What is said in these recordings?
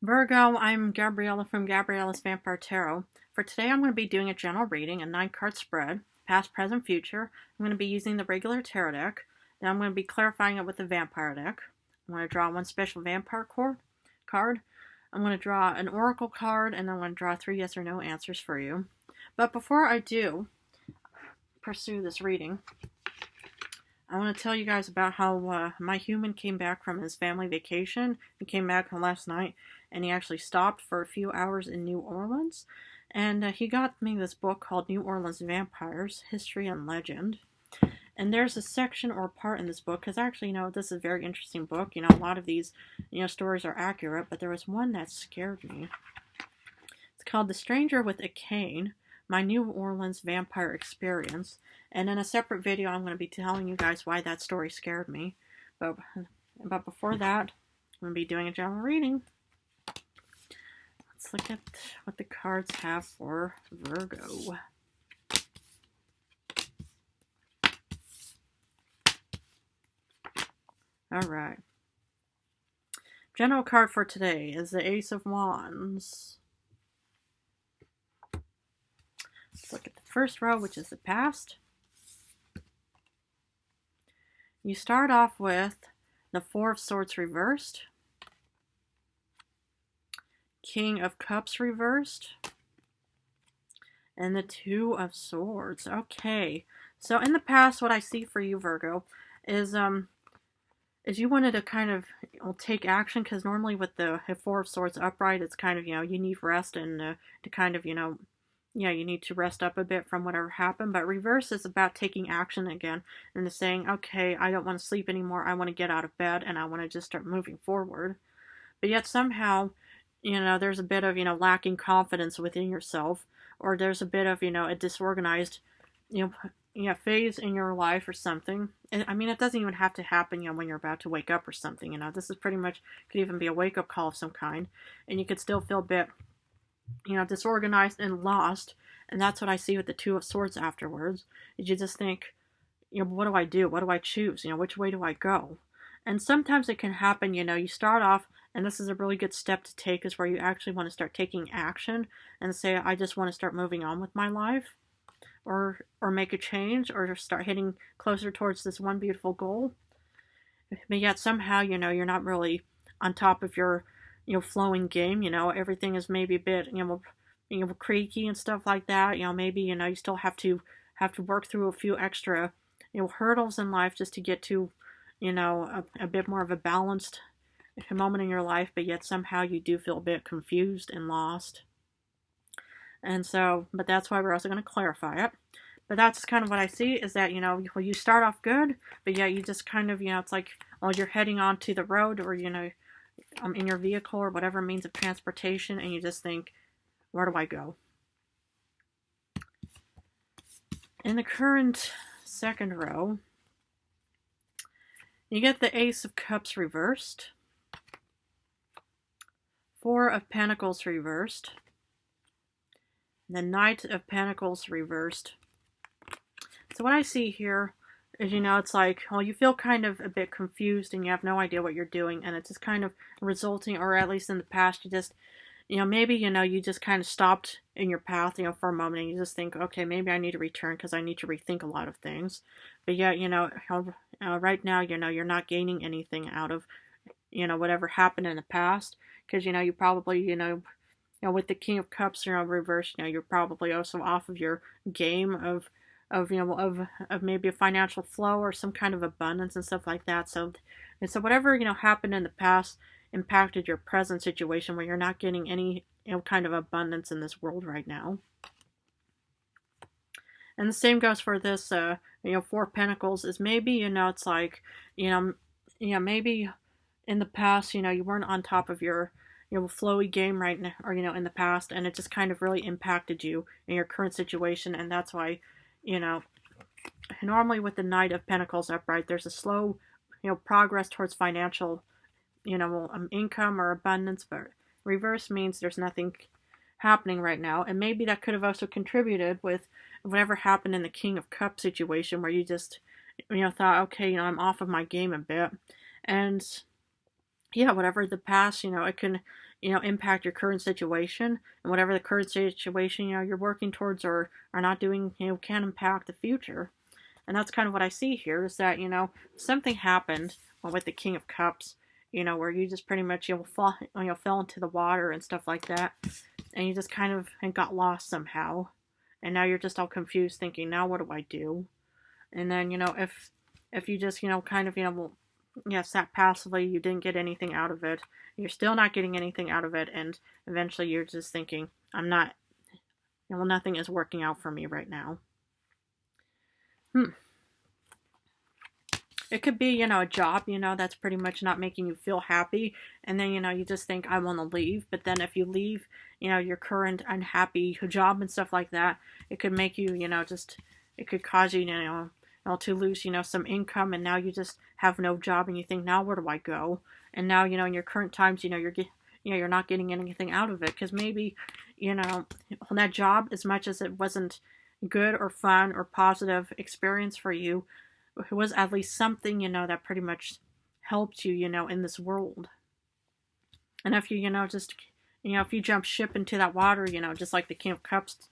Virgo, I'm Gabriella from Gabriella's Vampire Tarot. For today, I'm going to be doing a general reading, a 9-card spread, past, present, future. I'm going to be using the regular tarot deck. Then I'm going to be clarifying it with the vampire deck. I'm going to draw one special vampire card. I'm going to draw an oracle card, and then I'm going to draw 3 yes or no answers for you. But before I do pursue this reading, I want to tell you guys about how my human came back from his family vacation. He came back last night, and he actually stopped for a few hours in New Orleans. And he got me this book called New Orleans Vampires, History and Legend. And there's a section or part in this book, because actually, this is a very interesting book. A lot of these, stories are accurate, but there was one that scared me. It's called The Stranger with a Cane, My New Orleans Vampire Experience. And in a separate video, I'm going to be telling you guys why that story scared me. But before that, I'm going to be doing a general reading. Let's look at what the cards have for Virgo. Alright. General card for today is the Ace of Wands. Let's look at the first row, which is the past. You start off with the Four of Swords reversed, King of Cups reversed, and the Two of Swords. Okay, so in the past, what I see for you, Virgo, is you wanted to kind of take action, because normally with the Four of Swords upright, it's kind of, you need rest and to kind of, you need to rest up a bit from whatever happened. But reverse is about taking action again and saying, okay, I don't want to sleep anymore. I want to get out of bed and I want to just start moving forward. But yet somehow, there's a bit of, lacking confidence within yourself, or there's a bit of, a disorganized, phase in your life or something. And, I mean, it doesn't even have to happen, when you're about to wake up or something. This is pretty much, could even be a wake-up call of some kind. And you could still feel a bit, disorganized and lost. And that's what I see with the Two of Swords afterwards. Is you just think, what do I do? What do I choose? Which way do I go? And sometimes it can happen, you start off, and this is a really good step to take, is where you actually want to start taking action and say, I just want to start moving on with my life, or make a change, or start hitting closer towards this one beautiful goal. But yet somehow, you're not really on top of your, flowing game. Everything is maybe a bit, creaky and stuff like that. Maybe, you still have to work through a few extra, hurdles in life just to get to, a bit more of a balanced moment in your life, but yet somehow you do feel a bit confused and lost. And so, but that's why we're also going to clarify it. But that's kind of what I see, is that, you start off good, but yeah, you just kind of, it's like, you're heading onto the road, or, in your vehicle or whatever means of transportation, and you just think, where do I go? In the current second row, you get the Ace of Cups reversed, Four of Pentacles reversed, the Knight of Pentacles reversed. So what I see here is, it's like, you feel kind of a bit confused and you have no idea what you're doing, and it's just kind of resulting, or at least in the past, you just, maybe, you just kind of stopped in your path, for a moment, and you just think, okay, maybe I need to return because I need to rethink a lot of things. But yeah, right now, you're not gaining anything out of, whatever happened in the past, because, you probably, with the King of Cups, reversed, you're probably also off of your game of maybe a financial flow or some kind of abundance and stuff like that. So whatever, happened in the past impacted your present situation, where you're not getting any, kind of abundance in this world right now. And the same goes for this, Four of Pentacles, is maybe, it's like, maybe in the past, you weren't on top of your, flowy game right now, or, in the past, and it just kind of really impacted you in your current situation. And that's why, normally with the Knight of Pentacles upright, there's a slow, progress towards financial, income or abundance, but reverse means there's nothing happening right now. And maybe that could have also contributed with whatever happened in the King of Cups situation, where you just, thought, okay, I'm off of my game a bit. And yeah, whatever the past, it can, impact your current situation, and whatever the current situation, you're working towards or are not doing, can impact the future. And that's kind of what I see here is that, something happened with the King of Cups, where you just pretty much, fell into the water and stuff like that. And you just kind of got lost somehow. And now you're just all confused thinking, now what do I do? And then, if you just, kind of, sat passively, you didn't get anything out of it. You're still not getting anything out of it. And eventually you're just thinking, I'm not, nothing is working out for me right now. It could be, a job, that's pretty much not making you feel happy. And then, you just think, I want to leave. But then if you leave, your current unhappy job and stuff like that, it could make you, it could cause you, to lose, some income. And now you just have no job and you think, now where do I go? And now, in your current times, you're not getting anything out of it. Because maybe, that job, as much as it wasn't good or fun or positive experience for you, it was at least something, that pretty much helped you, in this world. And if you, just, if you jump ship into that water, just like the King of Cups,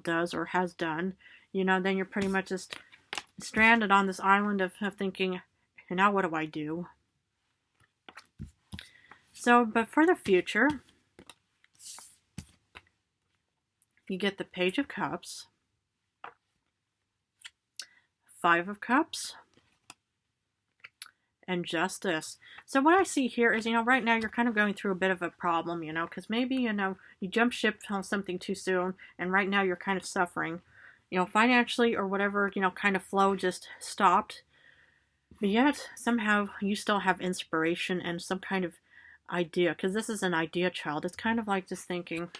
does or has done, then you're pretty much just stranded on this island of thinking, now what do I do? So, but for the future, you get the Page of Cups, Five of Cups, and Justice. So what I see here is, right now you're kind of going through a bit of a problem, because maybe, you jump ship on something too soon, and right now you're kind of suffering, financially or whatever, kind of flow just stopped. But yet, somehow, you still have inspiration and some kind of idea, because this is an idea child. It's kind of like just thinking,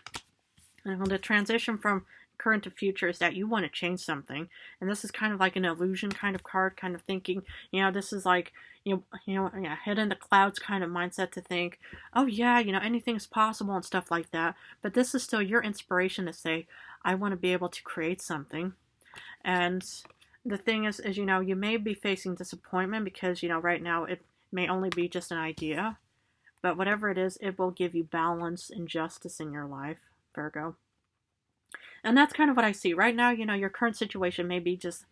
the transition from current to future is that you want to change something, and this is kind of like an illusion kind of card, kind of thinking, this is like, head in the clouds kind of mindset to think, oh yeah, anything's possible and stuff like that. But this is still your inspiration to say, I want to be able to create something. And the thing is you may be facing disappointment because, right now it may only be just an idea, but whatever it is, it will give you balance and justice in your life, Virgo. And that's kind of what I see. Right now, your current situation may be just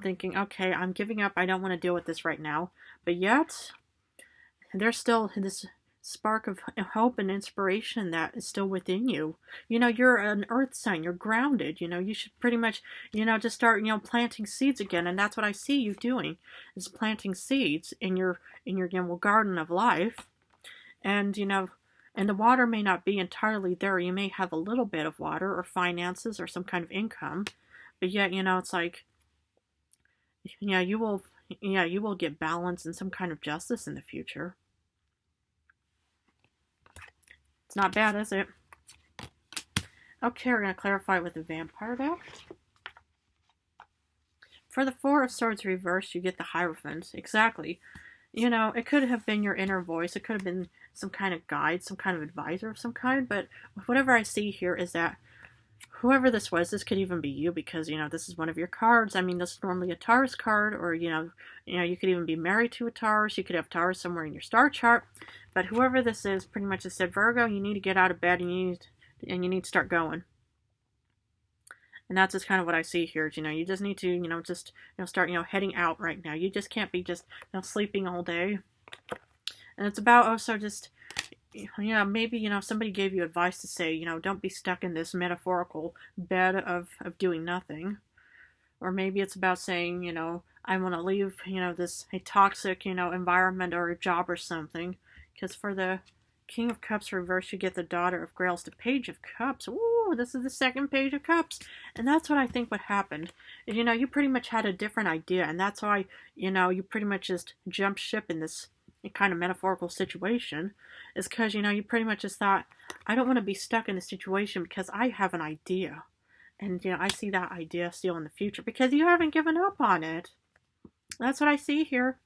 thinking, okay, I'm giving up. I don't want to deal with this right now. But yet, there's still this spark of hope and inspiration that is still within you. You're an earth sign. You're grounded. You should pretty much, just start, planting seeds again. And that's what I see you doing, is planting seeds in your garden of life. And, and the water may not be entirely there. You may have a little bit of water or finances or some kind of income. But yet, it's like, you will get balance and some kind of justice in the future. It's not bad, is it? Okay, we're going to clarify with the Vampire deck. For the Four of Swords reversed, you get the Hierophant. Exactly. It could have been your inner voice. It could have been some kind of guide, some kind of advisor of some kind. But whatever I see here is that whoever this was, this could even be you because, this is one of your cards. I mean, this is normally a Taurus card, or, you could even be married to a Taurus. You could have Taurus somewhere in your star chart. But whoever this is pretty much has said, Virgo, you need to get out of bed and you need to start going. And that's just kind of what I see here. You just need to, start, heading out right now. You just can't be just, sleeping all day. And it's about also just, maybe, somebody gave you advice to say, don't be stuck in this metaphorical bed of doing nothing. Or maybe it's about saying, I want to leave, this a toxic, environment or a job or something. Because for the King of Cups reverse, you get the Daughter of Grails, the Page of Cups. Ooh, this is the second Page of Cups. And that's what I think what happened. You pretty much had a different idea. And that's why, you pretty much just jumped ship in this kind of metaphorical situation. Is because, you pretty much just thought, I don't want to be stuck in a situation because I have an idea. And, I see that idea still in the future because you haven't given up on it. That's what I see here.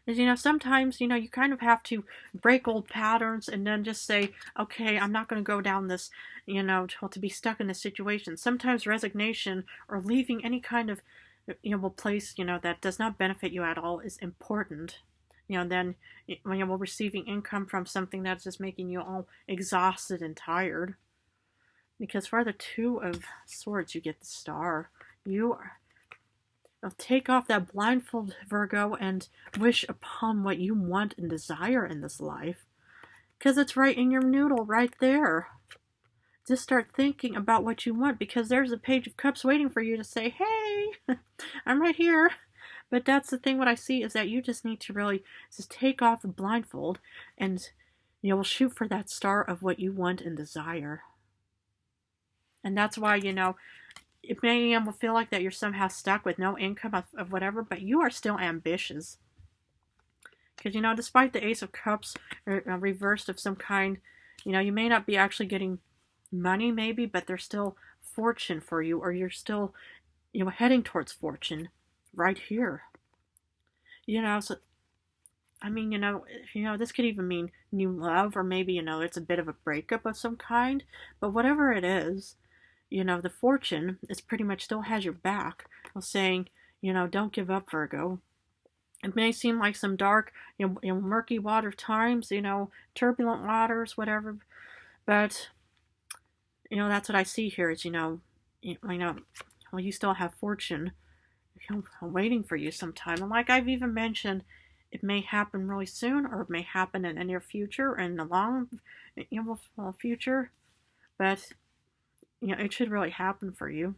Is, sometimes, you kind of have to break old patterns and then just say, okay, I'm not going to go down this, to be stuck in this situation. Sometimes resignation or leaving any kind of, place, that does not benefit you at all is important. then when you're receiving income from something that's just making you all exhausted and tired. Because for the Two of Swords, you get the Star. You take off that blindfold, Virgo, and wish upon what you want and desire in this life. Because it's right in your noodle, right there. Just start thinking about what you want, because there's a Page of Cups waiting for you to say, hey, I'm right here. But that's the thing, what I see is that you just need to really just take off the blindfold and we'll shoot for that star of what you want and desire. And that's why, it may feel like that you're somehow stuck with no income of whatever, but you are still ambitious. Because, despite the Ace of Cups reversed of some kind, you may not be actually getting money maybe, but there's still fortune for you, or you're still, heading towards fortune right here. So, I mean, this could even mean new love, or maybe, it's a bit of a breakup of some kind, but whatever it is, the fortune is pretty much still has your back, saying, don't give up, Virgo. It may seem like some dark, murky water times, turbulent waters, whatever, but, that's what I see here is, you still have fortune waiting for you sometime. And like I've even mentioned, it may happen really soon, or it may happen in the near future, in the long, future, but, it should really happen for you.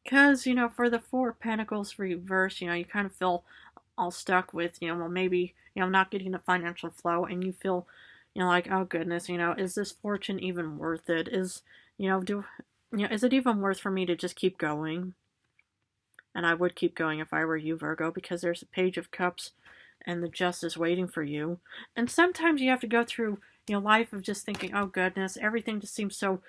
Because, for the Four of Pentacles reverse, you kind of feel all stuck with, maybe, not getting the financial flow, and you feel, like, oh goodness, is this fortune even worth it? Is, is it even worth for me to just keep going? And I would keep going if I were you, Virgo, because there's a Page of Cups and the Justice waiting for you. And sometimes you have to go through, life of just thinking, oh goodness, everything just seems so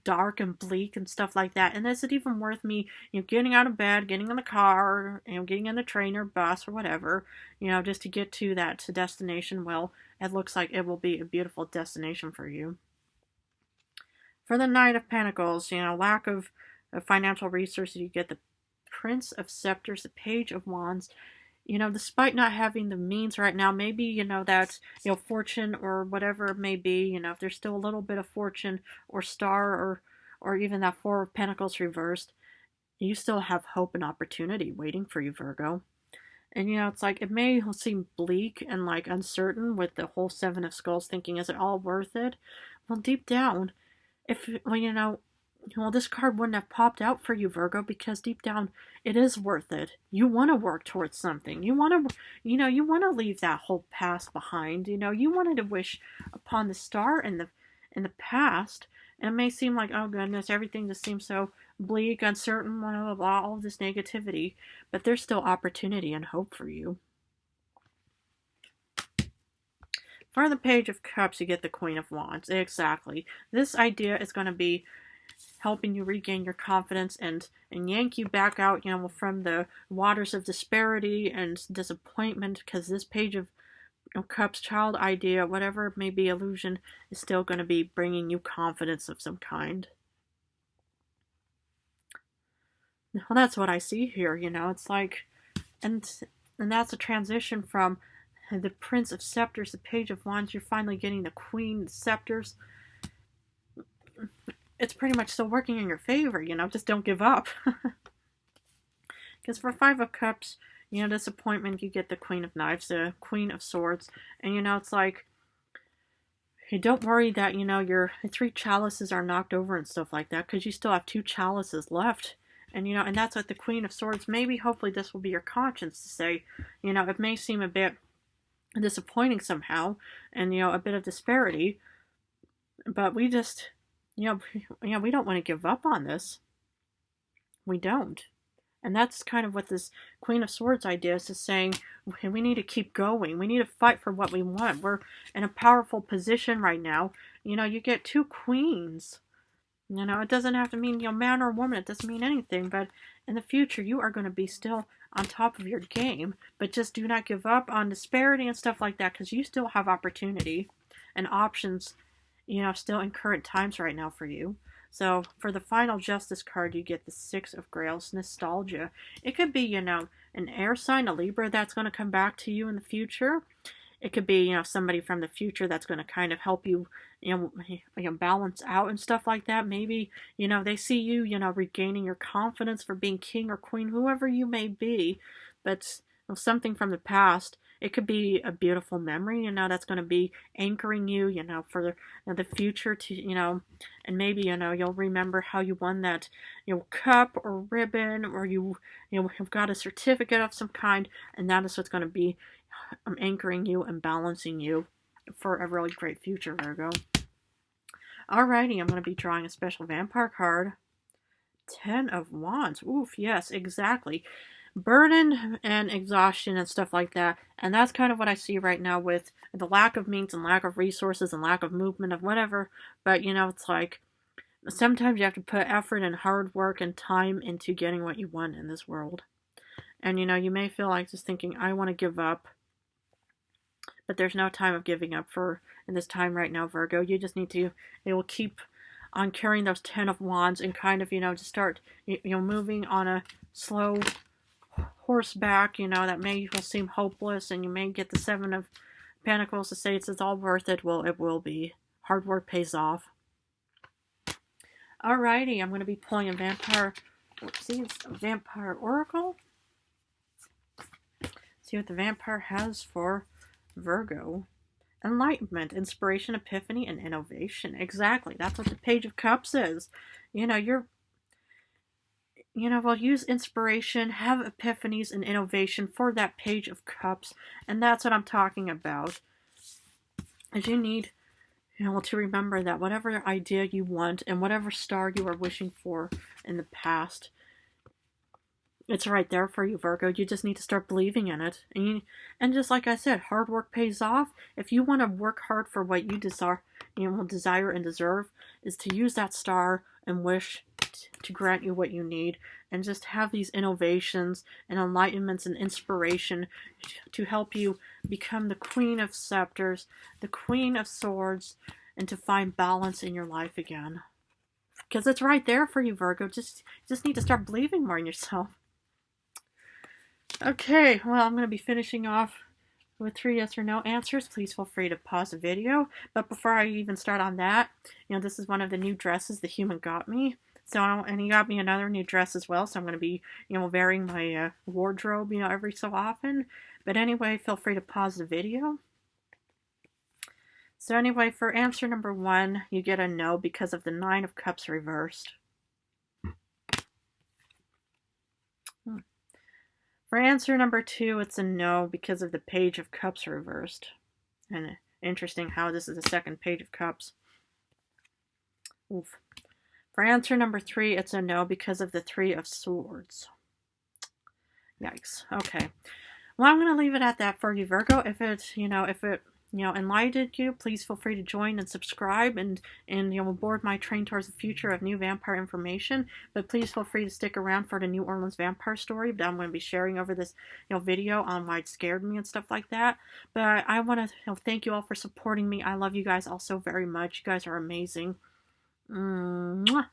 dark and bleak and stuff like that. And is it even worth me, getting out of bed, getting in the car, getting in the train or bus or whatever, just to get to that destination? Well, it looks like it will be a beautiful destination for you. For the Knight of Pentacles, lack of financial resources, you get the Prince of Scepters, the Page of Wands. Despite not having the means right now, maybe, that's, fortune or whatever it may be, if there's still a little bit of fortune or star, or even that Four of Pentacles reversed, you still have hope and opportunity waiting for you, Virgo. And, it's like, it may seem bleak and, like, uncertain with the whole Seven of Skulls, thinking, is it all worth it? Well, deep down, this card wouldn't have popped out for you, Virgo, because deep down, it is worth it. You want to work towards something. You want to, you want to leave that whole past behind. You wanted to wish upon the star in the past. And it may seem like, oh goodness, everything just seems so bleak, uncertain, blah, blah, blah, all of this negativity. But there's still opportunity and hope for you. For the Page of Cups, you get the Queen of Wands. Exactly. This idea is going to be helping you regain your confidence and yank you back out, from the waters of disparity and disappointment, because this Page of Cups, child idea, whatever it may be, illusion, is still going to be bringing you confidence of some kind. Well, that's what I see here, it's like, and that's a transition from the Prince of Scepters, the Page of Wands. You're finally getting the Queen of Scepters. It's pretty much still working in your favor, just don't give up. Because for Five of Cups, disappointment, you get the Queen of Knives, the Queen of Swords. And, it's like, hey, don't worry that, your 3 chalices are knocked over and stuff like that, because you still have 2 chalices left. And, and that's what the Queen of Swords, maybe, hopefully this will be your conscience to say, it may seem a bit disappointing somehow, and, a bit of disparity, but we just... we don't want to give up on this. We don't. And that's kind of what this Queen of Swords idea is saying. We need to keep going. We need to fight for what we want. We're in a powerful position right now. You get 2 queens. It doesn't have to mean, man or woman. It doesn't mean anything. But in the future, you are going to be still on top of your game. But just do not give up on disparity and stuff like that, because you still have opportunity and options, still in current times right now for you. So for the final Justice card, you get the Six of Grails, nostalgia. It could be, an air sign, a Libra, that's going to come back to you in the future. It could be, somebody from the future that's going to kind of help you, balance out and stuff like that. Maybe, they see you, regaining your confidence for being king or queen, whoever you may be. But something from the past, it could be a beautiful memory, that's going to be anchoring you, for the future to, and maybe, you'll remember how you won that, cup or ribbon, or have got a certificate of some kind, and that is what's going to be anchoring you and balancing you for a really great future, Virgo. Alrighty, I'm going to be drawing a special vampire card. 10 of Wands. Oof, yes, exactly. Burden and exhaustion and stuff like that. And that's kind of what I see right now with the lack of means and lack of resources and lack of movement of whatever. But, it's like sometimes you have to put effort and hard work and time into getting what you want in this world. And, you may feel like just thinking, I want to give up. But there's no time of giving up in this time right now, Virgo. You just need to, keep on carrying those 10 of Wands and kind of, just start, moving on a slow horseback, that may seem hopeless, and you may get the 7 of Pentacles to say it's all worth it. Well, it will be. Hard work pays off. Alrighty, I'm going to be pulling a vampire, it's a vampire oracle. See what the vampire has for Virgo. Enlightenment, inspiration, epiphany, and innovation. Exactly. That's what the Page of Cups is. We'll use inspiration, have epiphanies and innovation for that Page of Cups. And that's what I'm talking about. As you need, to remember that whatever idea you want and whatever star you are wishing for in the past, it's right there for you, Virgo. You just need to start believing in it. And just like I said, hard work pays off. If you want to work hard for what you desire and deserve, is to use that star and wish to grant you what you need. And just have these innovations and enlightenments and inspiration to help you become the Queen of Scepters, the Queen of Swords, and to find balance in your life again. Because it's right there for you, Virgo. Just need to start believing more in yourself. Okay, well, I'm going to be finishing off with 3 yes or no answers. Please feel free to pause the video. But before I even start on that, this is one of the new dresses the human got me. So, and he got me another new dress as well. So I'm going to be, varying my wardrobe, every so often. But anyway, feel free to pause the video. So anyway, for answer number 1, you get a no because of the 9 of Cups reversed. For answer number 2, it's a no because of the Page of Cups reversed. And interesting how this is the second Page of Cups. Oof. For answer number 3, it's a no because of the 3 of Swords. Yikes. Okay. Well, I'm going to leave it at that for you, Virgo. If it, enlightened you, please feel free to join and subscribe and board my train towards the future of new vampire information. But please feel free to stick around for the New Orleans vampire story that I'm going to be sharing over this, video on why it scared me and stuff like that. But I want to thank you all for supporting me. I love you guys all so very much. You guys are amazing. Mwah.